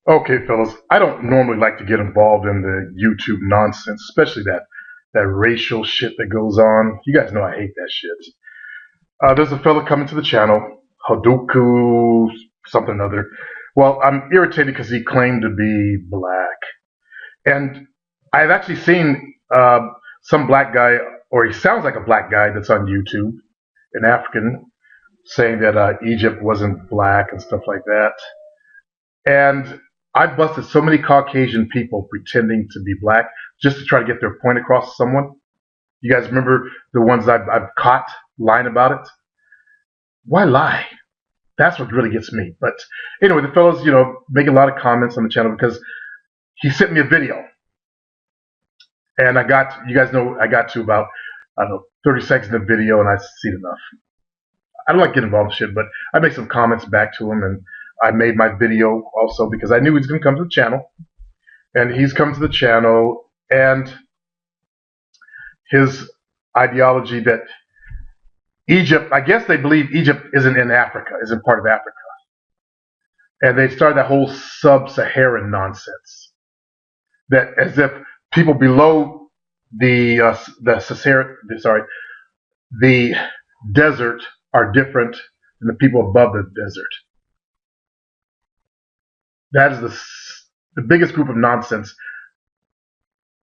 Okay, fellas, I don't normally like to get involved in the YouTube nonsense, especially that racial shit that goes on. You guys know I hate that shit. There's a fella coming to the channel, Hadoku something or other. Well, I'm irritated because he claimed to be black, and I've actually seen some black guy, or he sounds like a black guy that's on YouTube, an African, saying that Egypt wasn't black and stuff like that. And I busted so many Caucasian people pretending to be black just to try to get their point across to someone. You guys remember the ones I've caught lying about it? Why lie? That's what really gets me. But anyway, the fellow's, making a lot of comments on the channel because he sent me a video. And you guys know, I got to about, I don't know, 30 seconds of the video and I seen enough. I don't like getting involved in shit, but I made some comments back to him, and I made my video also because I knew he was going to come to the channel. And he's come to the channel, and his ideology that Egypt, I guess they believe Egypt isn't in Africa, isn't part of Africa. And they started that whole sub-Saharan nonsense. That as if people below the desert are different than the people above the desert. That is the biggest group of nonsense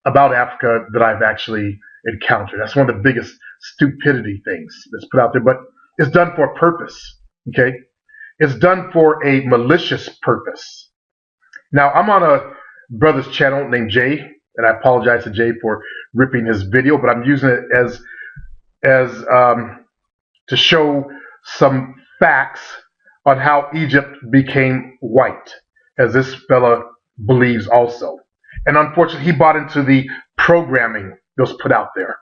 about Africa that I've actually encountered. That's one of the biggest stupidity things that's put out there, but it's done for a purpose, okay? It's done for a malicious purpose. Now, I'm on a brother's channel named Jay, and I apologize to Jay for ripping his video, but I'm using it as to show some facts on how Egypt became white, as this fella believes also. And unfortunately, he bought into the programming that was put out there,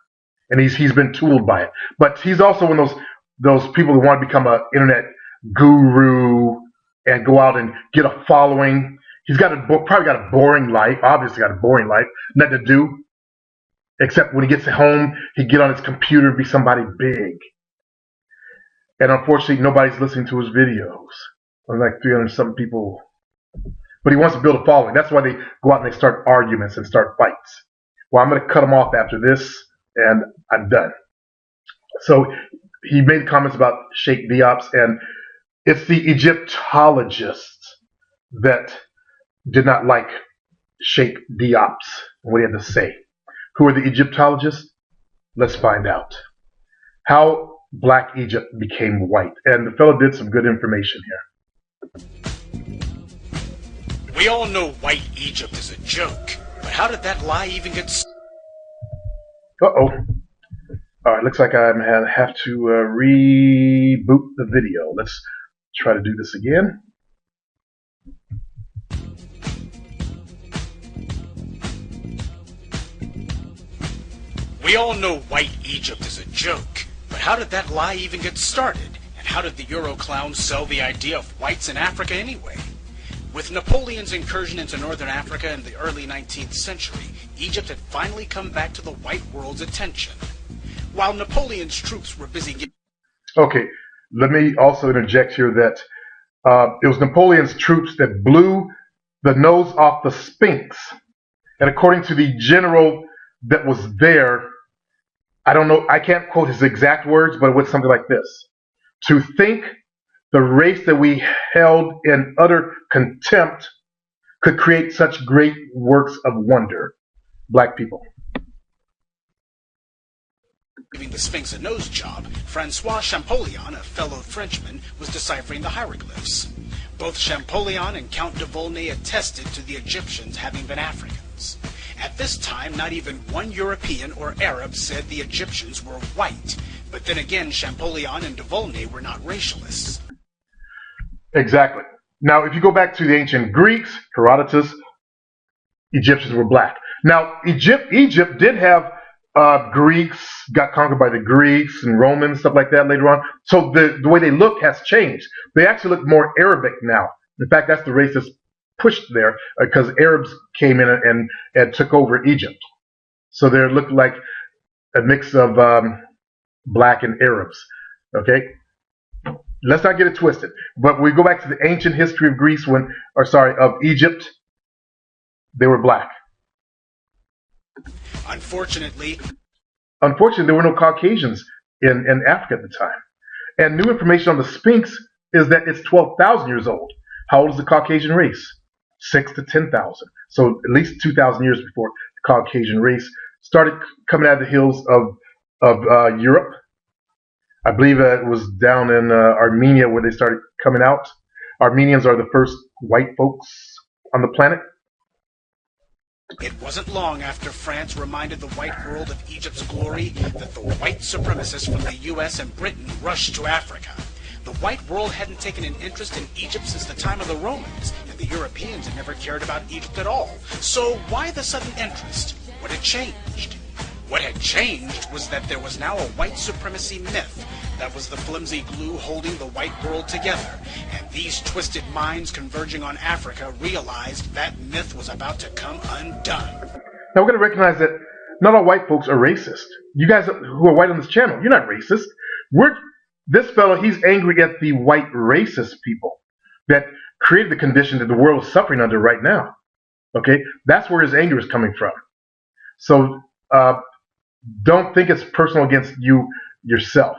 and he's been tooled by it. But he's also one of those people who want to become an internet guru and go out and get a following. He's probably got a boring life, obviously got a boring life, nothing to do, except when he gets home, he'd get on his computer and be somebody big. And unfortunately, nobody's listening to his videos. There's like 300-something people. But he wants to build a following. That's why they go out and they start arguments and start fights. Well, I'm going to cut him off after this, and I'm done. So he made comments about Sheikh Diop's, and it's the Egyptologists that did not like Sheikh Diop's and what he had to say. Who are the Egyptologists? Let's find out. How Black Egypt became white. And the fellow did some good information here. We all know white Egypt is a joke, but how did that lie even get started? Uh-oh. All right, looks like I have to reboot the video. Let's try to do this again. We all know white Egypt is a joke, but how did that lie even get started? And how did the Euro clowns sell the idea of whites in Africa anyway? With Napoleon's incursion into northern Africa in the early 19th century, Egypt had finally come back to the white world's attention. While Napoleon's troops were busy getting... Okay, let me also interject here that it was Napoleon's troops that blew the nose off the Sphinx. And according to the general that was there, I don't know, I can't quote his exact words, but it was something like this. To think the race that we held in utter contempt could create such great works of wonder. Black people. Giving the Sphinx a nose job, Francois Champollion, a fellow Frenchman, was deciphering the hieroglyphs. Both Champollion and Count de Volnay attested to the Egyptians having been Africans. At this time, not even one European or Arab said the Egyptians were white. But then again, Champollion and de Volnay were not racialists. Exactly. Now, if you go back to the ancient Greeks, Herodotus, Egyptians were black. Now, Egypt did have Greeks, got conquered by the Greeks and Romans, stuff like that later on. So the way they look has changed. They actually look more Arabic now. In fact, that's the race that's pushed there because Arabs came in and took over Egypt. So they look like a mix of black and Arabs. Okay? let's not get it twisted. But we go back to the ancient history of Greece of Egypt, they were black. Unfortunately, there were no Caucasians in Africa at the time. And new information on the Sphinx is that it's 12,000 years old. How old is the Caucasian race? 6,000 to 10,000. So at least 2,000 years before the Caucasian race started coming out of the hills of Europe. I believe it was down in Armenia where they started coming out. Armenians are the first white folks on the planet. it wasn't long after France reminded the white world of Egypt's glory that the white supremacists from the US and Britain rushed to Africa. The white world hadn't taken an interest in Egypt since the time of the Romans, and the Europeans had never cared about Egypt at all. So why the sudden interest? What had changed? What had changed was that there was now a white supremacy myth that was the flimsy glue holding the white world together, and these twisted minds converging on Africa realized that myth was about to come undone. Now we're going to recognize that not all white folks are racist. You guys who are white on this channel, you're not racist. This fellow, he's angry at the white racist people that created the condition that the world is suffering under right now. Okay, that's where his anger is coming from. So don't think it's personal against you yourself.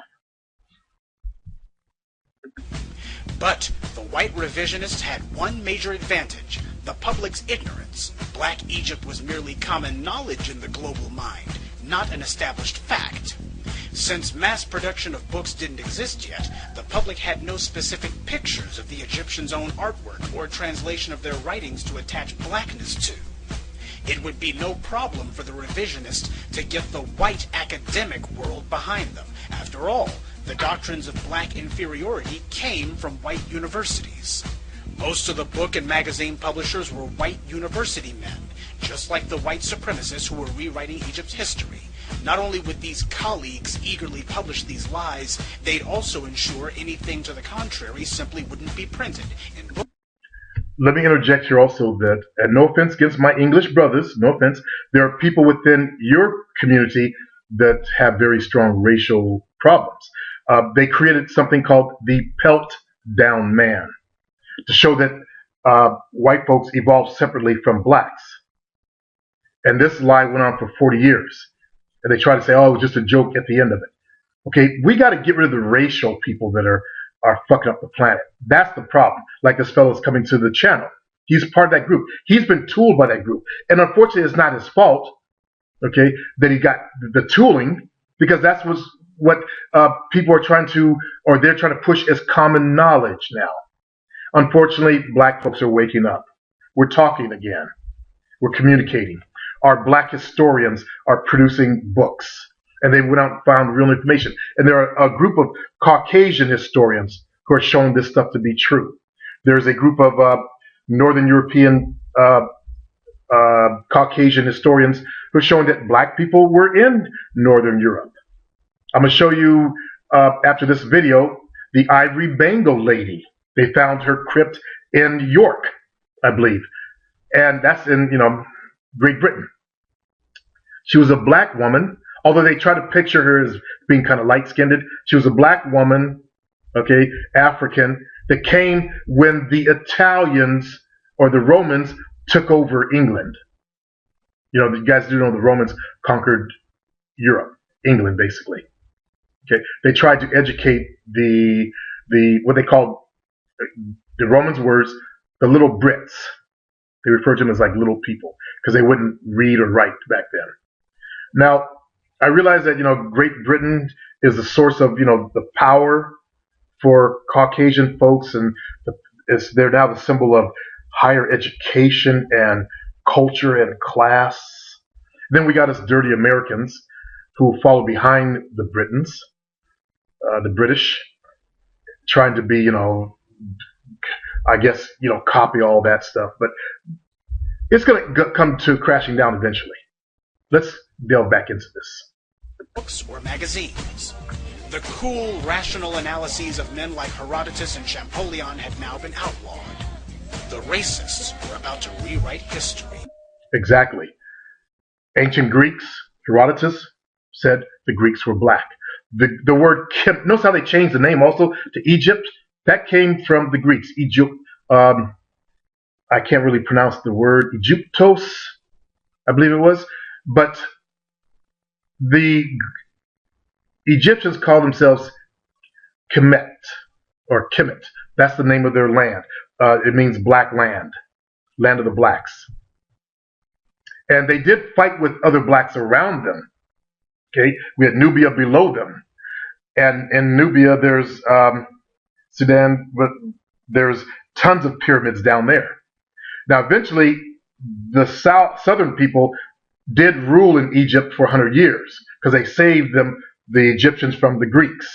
But the white revisionists had one major advantage: the public's ignorance. Black Egypt was merely common knowledge in the global mind, not an established fact. Since mass production of books didn't exist yet, the public had no specific pictures of the Egyptians' own artwork or translation of their writings to attach blackness to. It would be no problem for the revisionists to get the white academic world behind them. After all, the doctrines of black inferiority came from white universities. Most of the book and magazine publishers were white university men, just like the white supremacists who were rewriting Egypt's history. Not only would these colleagues eagerly publish these lies, they'd also ensure anything to the contrary simply wouldn't be printed in books. Let me interject here also that, and no offense against my English brothers, no offense, there are people within your community that have very strong racial problems. They created something called the Pelt Down Man to show that white folks evolved separately from blacks. And this lie went on for 40 years. And they try to say, oh, it was just a joke at the end of it. Okay, we got to get rid of the racial people that are fucking up the planet. That's the problem. Like this fellow's coming to the channel. He's part of that group. He's been tooled by that group. And unfortunately, it's not his fault, okay, that he got the tooling, because that's what people are trying to, or they're trying to push as common knowledge now. Unfortunately, black folks are waking up. We're talking again. We're communicating. Our black historians are producing books, and they went out and found real information. And there are a group of Caucasian historians who are showing this stuff to be true. There's a group of Northern European Caucasian historians who are showing that black people were in Northern Europe. I'm going to show you, after this video, the Ivory Bangle lady. They found her crypt in York, I believe. And that's in, Great Britain. She was a black woman, although they try to picture her as being kind of light-skinned. She was a black woman, okay, African, that came when the Italians or the Romans took over England. You guys do know the Romans conquered Europe, England, basically. Okay, they tried to educate the what they called, the Romans' words, the little Brits. They referred to them as like little people because they wouldn't read or write back then. Now, I realize that, Great Britain is the source of, the power for Caucasian folks, and they're now the symbol of higher education and culture and class. Then we got us dirty Americans who follow behind the Britons, the British, trying to be, I guess, copy all that stuff. But it's going to come to crashing down eventually. Let's delve back into this. Books or magazines. The cool, rational analyses of men like Herodotus and Champollion had now been outlawed. The racists were about to rewrite history. Exactly. Ancient Greeks, Herodotus said the Greeks were black. The word notice how they changed the name also to Egypt? That came from the Greeks. Egypt, I can't really pronounce the word, Egyptos, I believe it was. But the Egyptians call themselves Kemet, or Kemet. That's the name of their land. It means black land, land of the blacks. And they did fight with other blacks around them. Okay, we had Nubia below them, and in Nubia there's Sudan, but there's tons of pyramids down there. Now, eventually, the southern people did rule in Egypt for 100 years because they saved them, the Egyptians, from the Greeks.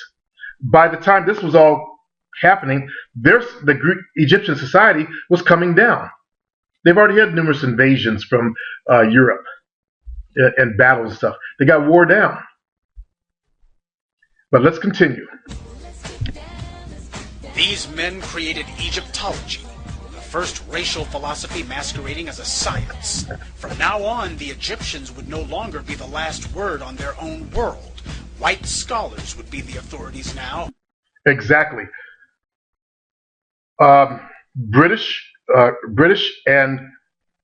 By the time this was all happening, the Egyptian society was coming down. They've already had numerous invasions from Europe and battles and stuff. They got wore down. But let's continue. These men created Egyptology, the first racial philosophy masquerading as a science. From now on, the Egyptians would no longer be the last word on their own world. White scholars would be the authorities now. Exactly. British and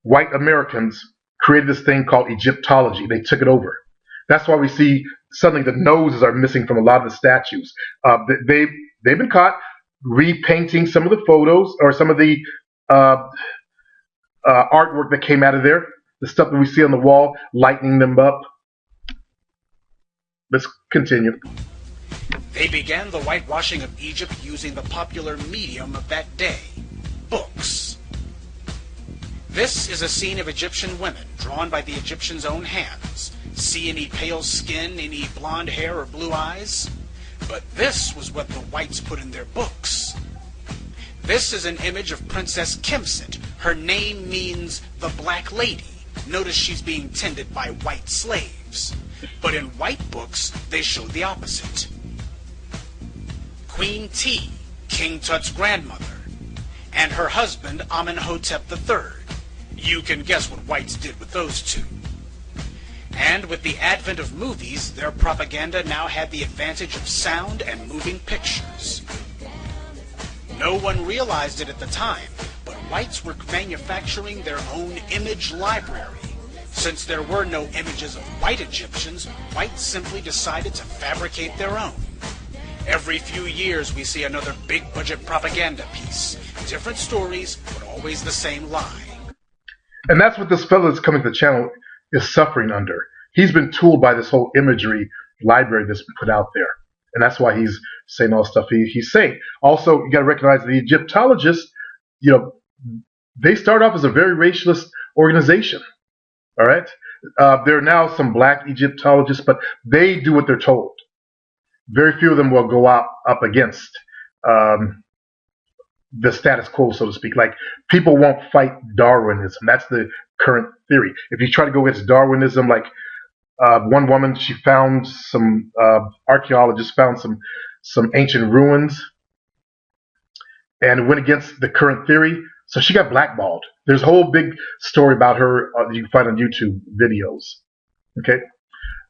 white Americans created this thing called Egyptology. They took it over. That's why we see suddenly the noses are missing from a lot of the statues. They've been caught repainting some of the photos or some of the artwork that came out of there. The stuff that we see on the wall, lightening them up. Let's continue. They began the whitewashing of Egypt using the popular medium of that day, books. This is a scene of Egyptian women drawn by the Egyptians' own hands. See any pale skin, any blonde hair or blue eyes? But this was what the whites put in their books. This is an image of Princess Kemsit. Her name means the Black Lady. Notice she's being tended by white slaves. But in white books, they showed the opposite. Queen T, King Tut's grandmother, and her husband Amenhotep III. You can guess what whites did with those two. And with the advent of movies, their propaganda now had the advantage of sound and moving pictures. No one realized it at the time, but whites were manufacturing their own image library. Since there were no images of white Egyptians, whites simply decided to fabricate their own. Every few years we see another big budget propaganda piece. Different stories, but always the same lie. And that's what this fellow that's coming to the channel is suffering under. He's been tooled by this whole imagery library that's been put out there. And that's why he's saying all the stuff he's saying. Also, you got to recognize the Egyptologists, they start off as a very racialist organization. All right? There are now some black Egyptologists, but they do what they're told. Very few of them will go up against the status quo, so to speak. Like, people won't fight Darwinism. That's the current theory. If you try to go against Darwinism, like one woman, she found some archaeologists found some ancient ruins and went against the current theory, so she got blackballed. There's a whole big story about her you can find on YouTube videos. Okay.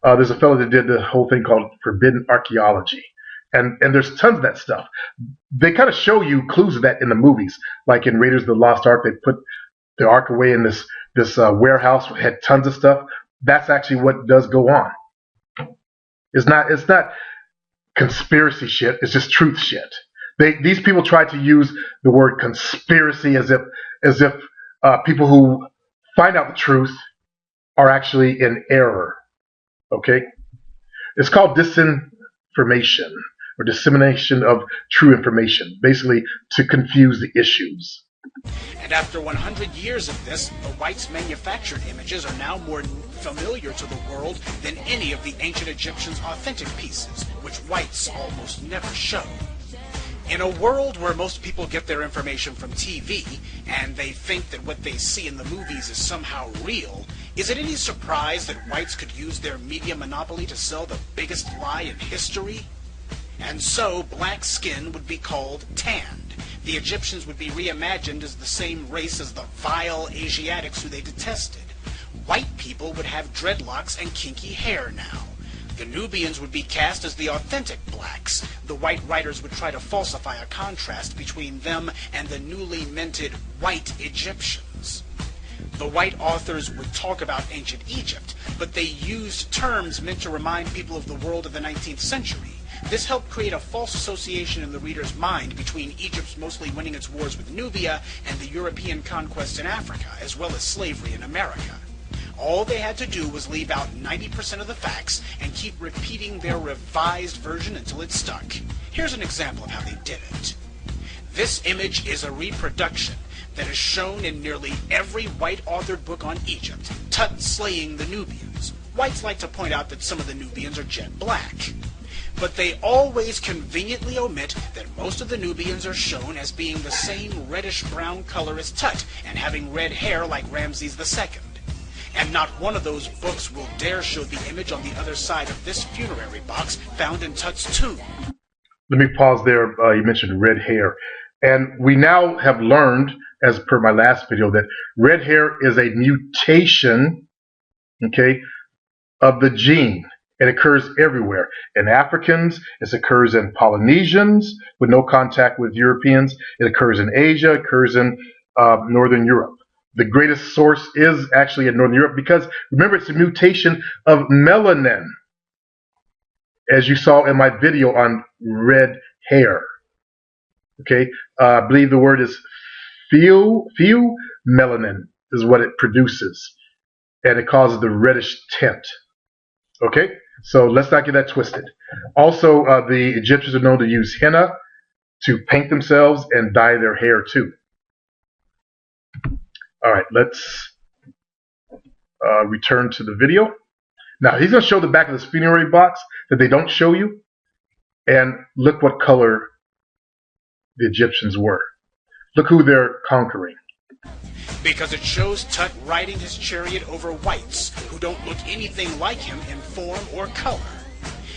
There's a fellow that did the whole thing called Forbidden Archaeology. And there's tons of that stuff. They kind of show you clues of that in the movies. Like in Raiders of the Lost Ark, they put the Ark away in this warehouse that had tons of stuff. That's actually what does go on. It's not conspiracy shit. It's just truth shit. These people try to use the word conspiracy as if people who find out the truth are actually in error. Okay? It's called disinformation or dissemination of true information, basically to confuse the issues. And after 100 years of this, the whites' manufactured images are now more familiar to the world than any of the ancient Egyptians' authentic pieces, which whites almost never show. In a world where most people get their information from TV, and they think that what they see in the movies is somehow real, is it any surprise that whites could use their media monopoly to sell the biggest lie in history? And so, black skin would be called tanned. The Egyptians would be reimagined as the same race as the vile Asiatics who they detested. White people would have dreadlocks and kinky hair now. The Nubians would be cast as the authentic blacks. The white writers would try to falsify a contrast between them and the newly minted white Egyptians. The white authors would talk about ancient Egypt, but they used terms meant to remind people of the world of the 19th century. This helped create a false association in the reader's mind between Egypt's mostly winning its wars with Nubia and the European conquest in Africa, as well as slavery in America. All they had to do was leave out 90% of the facts and keep repeating their revised version until it stuck. Here's an example of how they did it. This image is a reproduction that is shown in nearly every white-authored book on Egypt, Tut slaying the Nubians. Whites like to point out that some of the Nubians are jet black. But they always conveniently omit that most of the Nubians are shown as being the same reddish-brown color as Tut and having red hair like Ramses II. And not one of those books will dare show the image on the other side of this funerary box found in Tut's tomb. Let me pause there. You mentioned red hair. And we now have learned, as per my last video, that red hair is a mutation, okay, of the gene. It occurs everywhere. In Africans, it occurs in Polynesians with no contact with Europeans. It occurs in Asia, it occurs in Northern Europe. The greatest source is actually in Northern Europe because, remember, it's a mutation of melanin, as you saw in my video on red hair. Okay, I believe the word is pheomelanin is what it produces, and it causes the reddish tint. Okay, so let's not get that twisted. Also, the Egyptians are known to use henna to paint themselves and dye their hair too. All right, let's return to the video. Now, he's going to show the back of this funerary box that they don't show you. And look what color the Egyptians were. Look who they're conquering. Because it shows Tut riding his chariot over whites who don't look anything like him in form or color.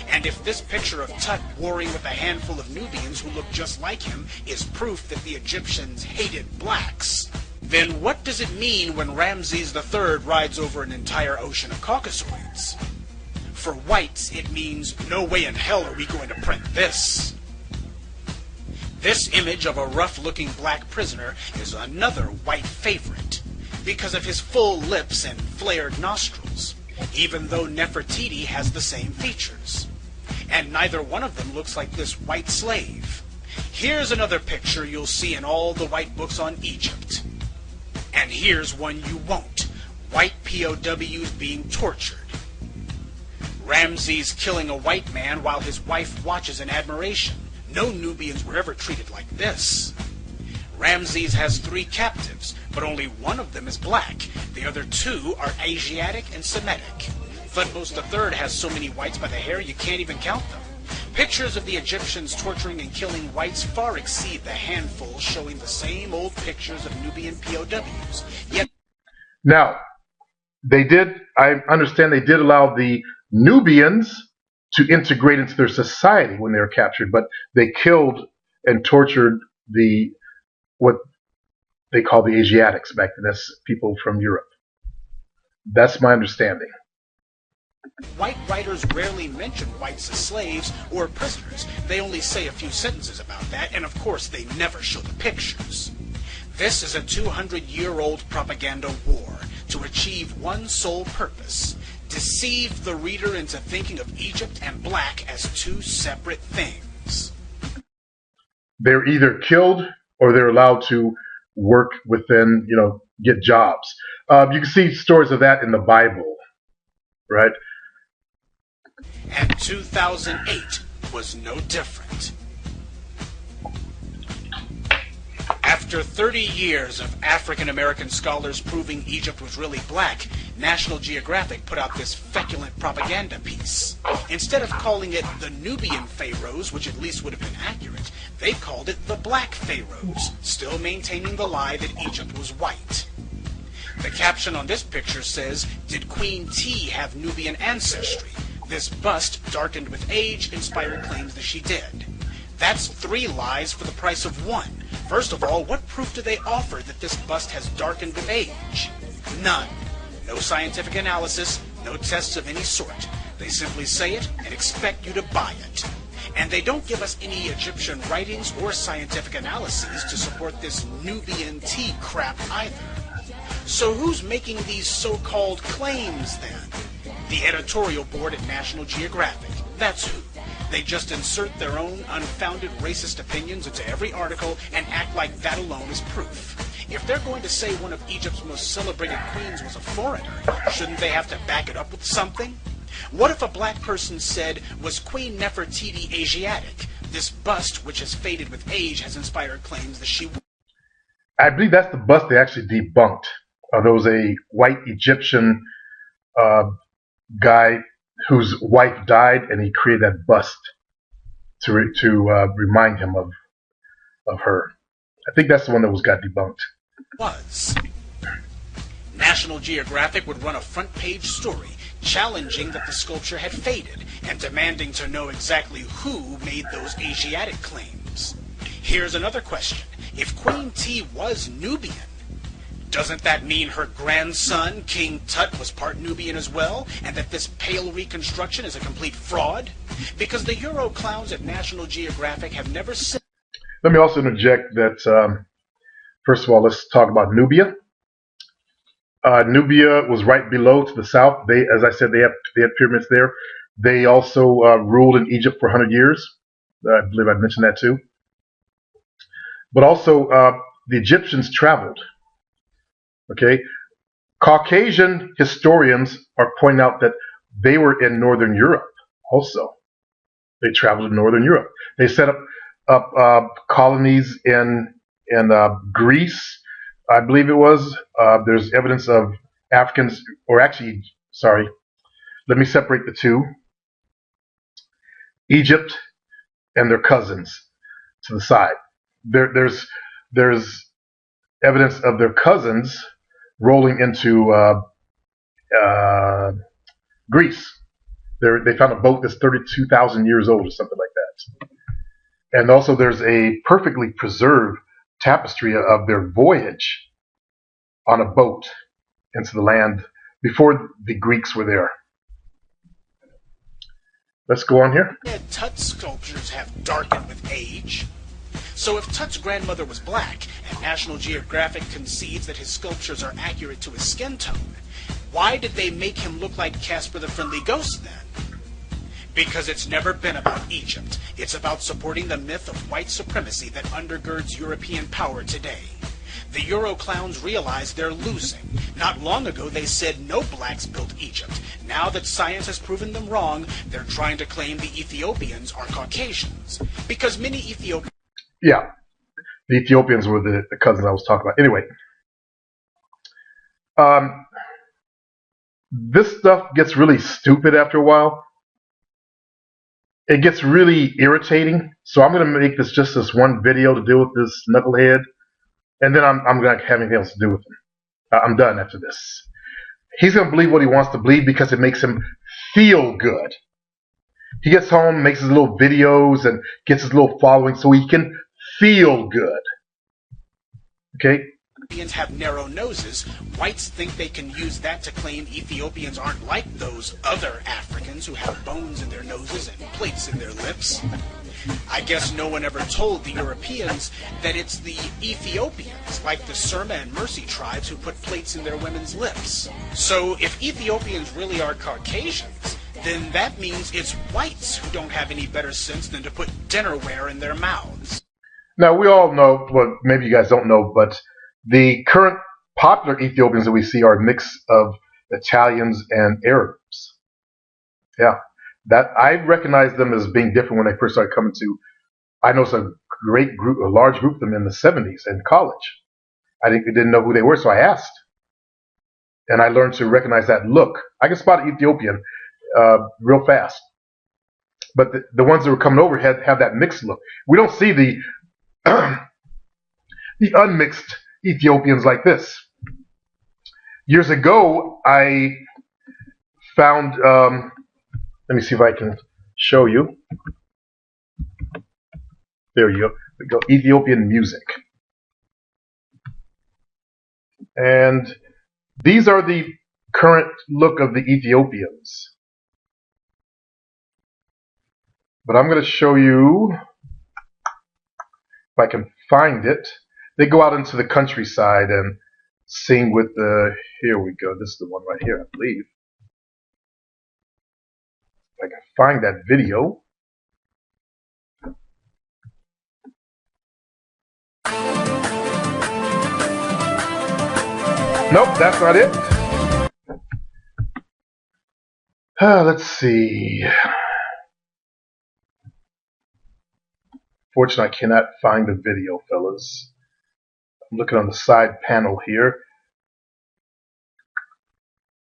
And if this picture of Tut warring with a handful of Nubians who look just like him is proof that the Egyptians hated blacks, then what does it mean when Ramses III rides over an entire ocean of Caucasoids? For whites, it means, no way in hell are we going to print this. This image of a rough-looking black prisoner is another white favorite, because of his full lips and flared nostrils, even though Nefertiti has the same features. And neither one of them looks like this white slave. Here's another picture you'll see in all the white books on Egypt. And here's one you won't. White POWs being tortured. Ramses killing a white man while his wife watches in admiration. No Nubians were ever treated like this. Ramses has 3 captives, but only one of them is black. The other 2 are Asiatic and Semitic. Thutmose III has so many whites by the hair you can't even count them. Pictures of the Egyptians torturing and killing whites far exceed the handful showing the same old pictures of Nubian POWs. Yet now, I understand they did allow the Nubians to integrate into their society when they were captured, but they killed and tortured what they call the Asiatics back then. That's people from Europe. That's my understanding. White writers rarely mention whites as slaves or prisoners. They only say a few sentences about that, and of course they never show the pictures. This is a 200-year-old propaganda war to achieve one sole purpose: deceive the reader into thinking of Egypt and black as 2 separate things. They're either killed or they're allowed to work within, get jobs. You can see stories of that in the Bible, right? And 2008 was no different. After 30 years of African-American scholars proving Egypt was really black, National Geographic put out this feculent propaganda piece. Instead of calling it the Nubian Pharaohs, which at least would have been accurate, they called it the Black Pharaohs, still maintaining the lie that Egypt was white. The caption on this picture says, "Did Queen T have Nubian ancestry? This bust, darkened with age, inspired claims that she did." That's 3 lies for the price of 1. First of all, what proof do they offer that this bust has darkened with age? None. No scientific analysis, no tests of any sort. They simply say it and expect you to buy it. And they don't give us any Egyptian writings or scientific analyses to support this Nubian tea crap either. So who's making these so-called claims then? The editorial board at National Geographic. That's who. They just insert their own unfounded racist opinions into every article and act like that alone is proof. If they're going to say one of Egypt's most celebrated queens was a foreigner, shouldn't they have to back it up with something? What if a black person said, was Queen Nefertiti Asiatic? This bust, which has faded with age, has inspired claims that she... I believe that's the bust they actually debunked. There was a white Egyptian guy whose wife died, and he created that bust to remind him of her. I think that's the one that got debunked. Was. National Geographic would run a front-page story challenging that the sculpture had faded and demanding to know exactly who made those Asiatic claims. Here's another question. If Queen T was Nubian, doesn't that mean her grandson, King Tut, was part Nubian as well, and that this pale reconstruction is a complete fraud? Because the Euro clowns at National Geographic have never said... Let me also interject that, first of all, let's talk about Nubia. Nubia was right below to the south. They, as I said, they had pyramids there. They also ruled in Egypt for 100 years. I believe I mentioned that too. But also, the Egyptians traveled. Okay, Caucasian historians are pointing out that they were in Northern Europe also. They traveled in Northern Europe. They set up colonies in Greece, I believe it was. There's evidence of Africans, or actually, sorry, let me separate the two. Egypt and their cousins to the side. There's evidence of their cousins rolling into Greece. They found a boat that's 32,000 years old or something like that. And also there's a perfectly preserved tapestry of their voyage on a boat into the land before the Greeks were there. Let's go on here. Tut's sculptures have darkened with age. So if Tut's grandmother was black, and National Geographic concedes that his sculptures are accurate to his skin tone, why did they make him look like Casper the Friendly Ghost then? Because it's never been about Egypt. It's about supporting the myth of white supremacy that undergirds European power today. The Euro clowns realize they're losing. Not long ago they said no blacks built Egypt. Now that science has proven them wrong, they're trying to claim the Ethiopians are Caucasians. Because many Ethiopians... Yeah, the Ethiopians were the cousins I was talking about. Anyway, this stuff gets really stupid after a while. It gets really irritating. So I'm going to make this just this one video to deal with this knucklehead, and then I'm going to have anything else to do with him. I'm done after this. He's going to believe what he wants to believe because it makes him feel good. He gets home, makes his little videos, and gets his little following so he can feel good. Okay? Ethiopians have narrow noses. Whites think they can use that to claim Ethiopians aren't like those other Africans who have bones in their noses and plates in their lips. I guess no one ever told the Europeans that it's the Ethiopians, like the Surma and Mercy tribes, who put plates in their women's lips. So if Ethiopians really are Caucasians, then that means it's whites who don't have any better sense than to put dinnerware in their mouths. Now, we all know, well, maybe you guys don't know, but the current popular Ethiopians that we see are a mix of Italians and Arabs. Yeah, that I recognize them as being different when they first started coming to. I know it's a great group, a large group of them in the 70s in college. I didn't know who they were, so I asked. And I learned to recognize that look. I can spot an Ethiopian real fast. But the ones that were coming over have that mixed look. We don't see the unmixed Ethiopians like this. Years ago, I found, let me see if I can show you. There you go, Ethiopian music. And these are the current look of the Ethiopians. But I'm going to show you, if I can find it. They go out into the countryside and sing with the, here we go, this is the one right here, I believe. If I can find that video. Nope, that's not it. Let's see. Fortunately, I cannot find the video, fellas. I'm looking on the side panel here.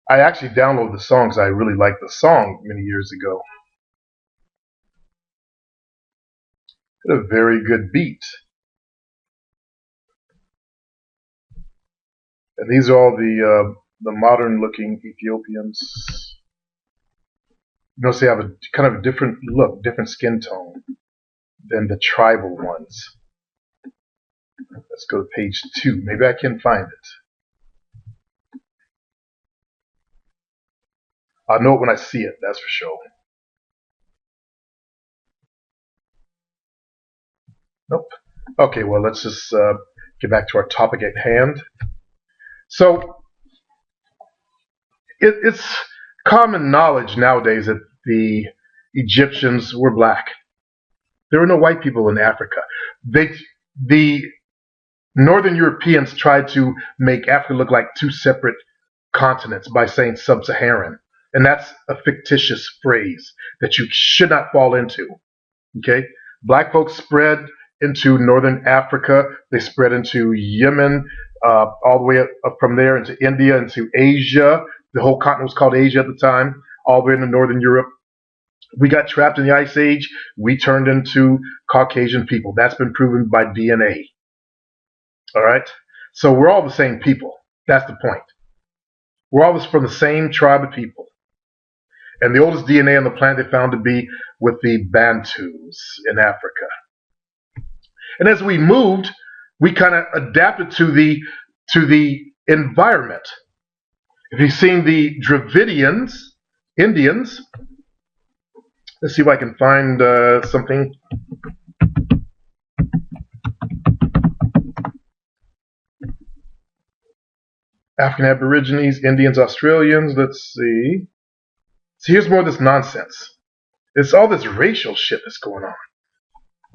I actually downloaded the songs. I really liked the song many years ago. It's a very good beat. And these are all the modern-looking Ethiopians. You notice they have a kind of a different look, different skin tone than the tribal ones. Let's go to page 2. Maybe I can find it. I'll know it when I see it, that's for sure. Nope. Okay, well, let's just get back to our topic at hand. So, it's common knowledge nowadays that the Egyptians were black. There were no white people in Africa. The Northern Europeans tried to make Africa look like two separate continents by saying sub-Saharan. And that's a fictitious phrase that you should not fall into. Okay? Black folks spread into Northern Africa. They spread into Yemen, all the way up from there into India, into Asia. The whole continent was called Asia at the time, all the way into Northern Europe. We got trapped in the Ice Age. We turned into Caucasian people. That's been proven by DNA. All right? So we're all the same people. That's the point. We're all from the same tribe of people. And the oldest DNA on the planet they found to be with the Bantus in Africa. And as we moved, we kind of adapted to the environment. If you've seen the Dravidians, Indians, let's see if I can find something. African Aborigines, Indians, Australians, let's see. So here's more of this nonsense. It's all this racial shit that's going on.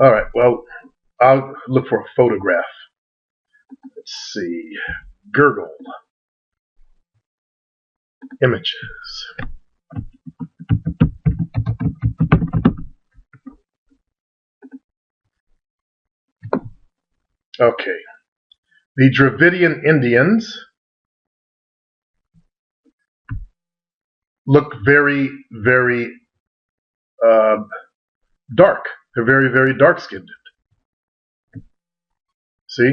All right, well, I'll look for a photograph. Let's see. Gurgle. Images. Okay. The Dravidian Indians look very, very dark. They're very, very dark-skinned. See?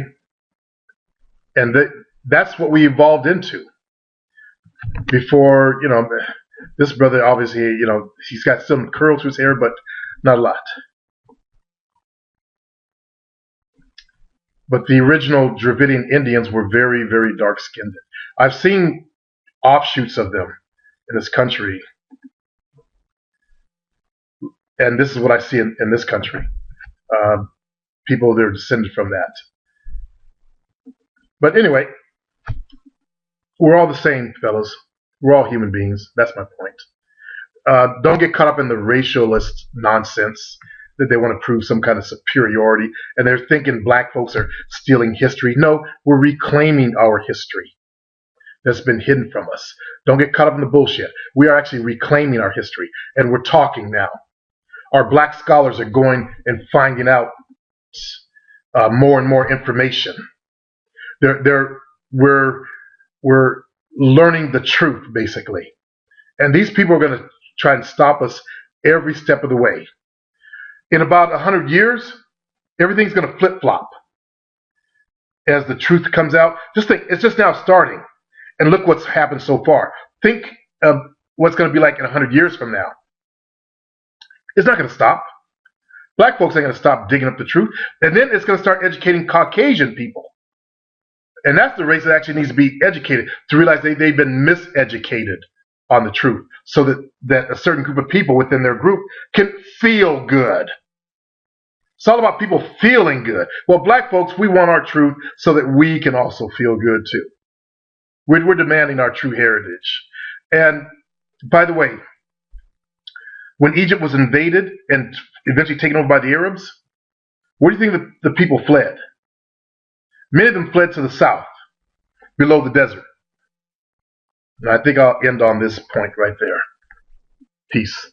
And that's what we evolved into. Before, you know, this brother obviously, you know, he's got some curl to his hair, but not a lot. But the original Dravidian Indians were very, very dark-skinned. I've seen offshoots of them in this country. And this is what I see in this country. People that are descended from that. But anyway, we're all the same, fellas. We're all human beings. That's my point. Don't get caught up in the racialist nonsense that they want to prove some kind of superiority. And they're thinking black folks are stealing history. No, we're reclaiming our history that's been hidden from us. Don't get caught up in the bullshit. We are actually reclaiming our history. And we're talking now. Our black scholars are going and finding out more and more information. We're learning the truth, basically. And these people are going to try and stop us every step of the way. In about 100 years, everything's going to flip-flop as the truth comes out. Just think, it's just now starting. And look what's happened so far. Think of what's going to be like in 100 years from now. It's not going to stop. Black folks ain't going to stop digging up the truth. And then it's going to start educating Caucasian people. And that's the race that actually needs to be educated to realize they've been miseducated on the truth, so that a certain group of people within their group can feel good. It's all about people feeling good. Well, black folks, we want our truth so that we can also feel good too. We're demanding our true heritage. And by the way, when Egypt was invaded and eventually taken over by the Arabs, where do you think the people fled? Many of them fled to the south, below the desert. And I think I'll end on this point right there. Peace.